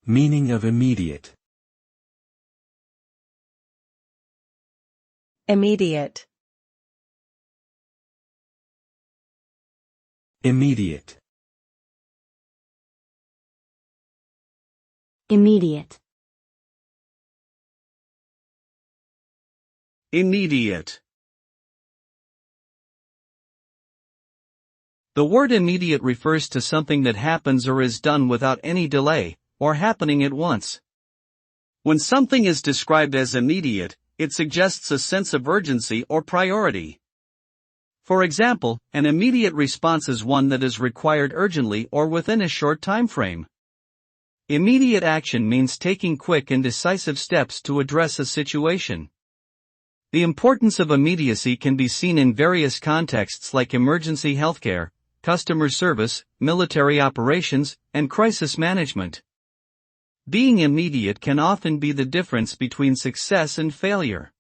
Meaning of immediate. Immediate. Immediate. Immediate. Immediate. The word immediate refers to something that happens or is done without any delay, or happening at once. When something is described as immediate, it suggests a sense of urgency or priority. For example, an immediate response is one that is required urgently or within a short time frame. Immediate action means taking quick and decisive steps to address a situation. The importance of immediacy can be seen in various contexts like emergency healthcare, customer service, military operations, and crisis management. Being immediate can often be the difference between success and failure.